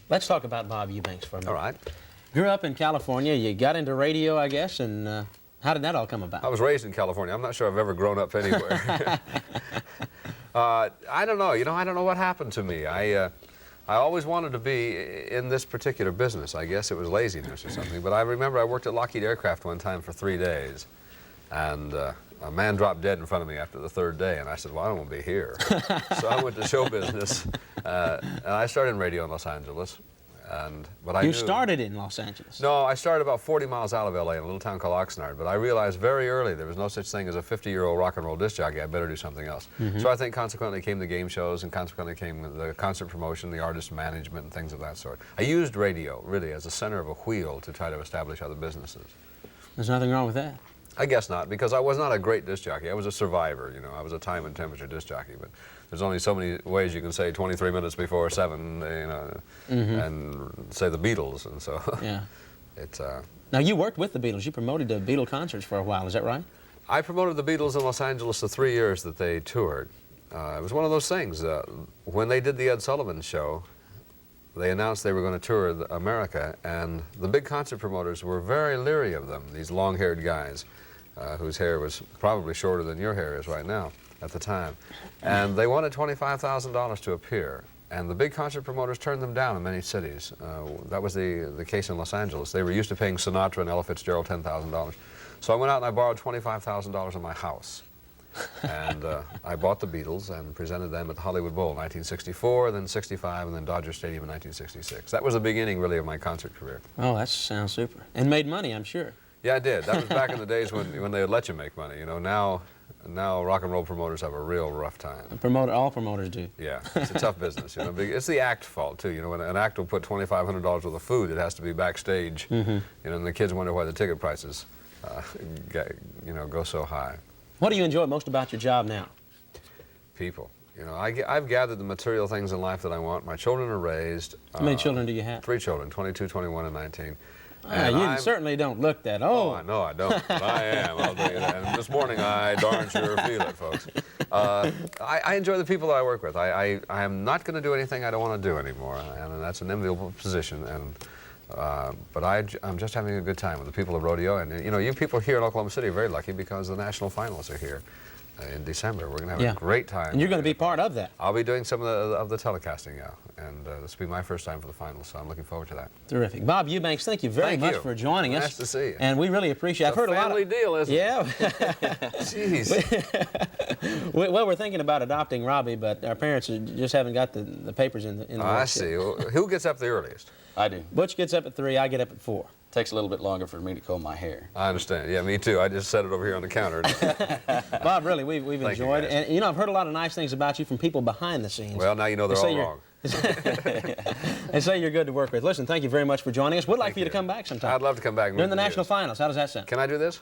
Let's talk about Bob Eubanks for a minute. All right. Grew up in California. You got into radio, I guess, and how did that all come about? I was raised in California. I'm not sure I've ever grown up anywhere. I don't know. You know, I don't know what happened to me. I always wanted to be in this particular business. I guess it was laziness or something. But I remember I worked at Lockheed Aircraft one time for 3 days. And a man dropped dead in front of me after the 3rd day. And I said, well, I don't want to be here. So I went to show business. And I started in radio in Los Angeles. But I You knew, started in Los Angeles? No, I started about 40 miles out of L.A. in a little town called Oxnard, but I realized very early there was no such thing as a 50-year-old rock and roll disc jockey. I better do something else. So I think consequently came the game shows, and consequently came the concert promotion, the artist management, and things of that sort. I used radio, really, as a center of a wheel to try to establish other businesses. There's nothing wrong with that. I guess not, because I was not a great disc jockey. I was a survivor, you know. I was a time and temperature disc jockey, but there's only so many ways you can say 23 minutes before 7, you know, and say the Beatles, and so Yeah. it's. Now, you worked with the Beatles. You promoted the Beatle concerts for a while. Is that right? I promoted the Beatles in Los Angeles the 3 years that they toured. It was one of those things. When they did the Ed Sullivan Show, they announced they were going to tour America, and the big concert promoters were very leery of them, these long-haired guys whose hair was probably shorter than your hair is right now at the time. And they wanted $25,000 to appear. And the big concert promoters turned them down in many cities. That was the case in Los Angeles. They were used to paying Sinatra and Ella Fitzgerald $10,000. So I went out and I borrowed $25,000 on my house. And I bought the Beatles and presented them at the Hollywood Bowl in 1964, then 65, and then Dodger Stadium in 1966. That was the beginning, really, of my concert career. Oh, that sounds super. And made money, I'm sure. Yeah, I did. That was back in the days when they would let you make money. You know, now rock and roll promoters have a real rough time. All promoters do. Yeah, it's a tough business. You know, it's the act fault too. You know, when an act will put $2,500 worth of food, it has to be backstage. You know, and the kids wonder why the ticket prices, you know, go so high. What do you enjoy most about your job now? People. You know, I've gathered the material things in life that I want. My children are raised. How many children do you have? 3 children, 22, 21, and 19. You certainly don't look that old. Oh, no, I don't. But I am. I'll tell you that. And this morning, I darn sure feel it, folks. I enjoy the people that I work with. I am not going to do anything I don't want to do anymore, and that's an enviable position. But I'm just having a good time with the people of Rodeo. And, you know, you people here in Oklahoma City are very lucky because the National Finals are here in December. We're going to have a great time. And you're going to be part of that. I'll be doing some of the telecasting now. And this will be my first time for the finals, so I'm looking forward to that. Terrific. Bob Eubanks, thank you very much for joining us. Nice to see you. And we really appreciate it. I've heard a lot of... family deal, isn't it? Yeah. Jeez. Well, we're thinking about adopting Robbie, but our parents just haven't got the papers in the I see. Well, who gets up the earliest? I do. Butch gets up at 3, I get up at 4. Takes a little bit longer for me to comb my hair. I understand. Yeah, me too. I just set it over here on the counter. Bob, really, we've enjoyed it. And, you know, I've heard a lot of nice things about you from people behind the scenes. Well, now you know they're all wrong. And say you're good to work with. Listen, thank you very much for joining us. We'd like for you to come back sometime. I'd love to come back. During the National Finals. How does that sound? Can I do this?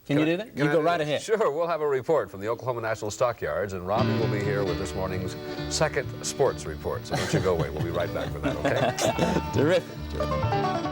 Can you do that? You go right ahead. Sure. We'll have a report from the Oklahoma National Stockyards, and Robbie will be here with this morning's second sports report. So don't you go away. We'll be right back for that, okay? Terrific.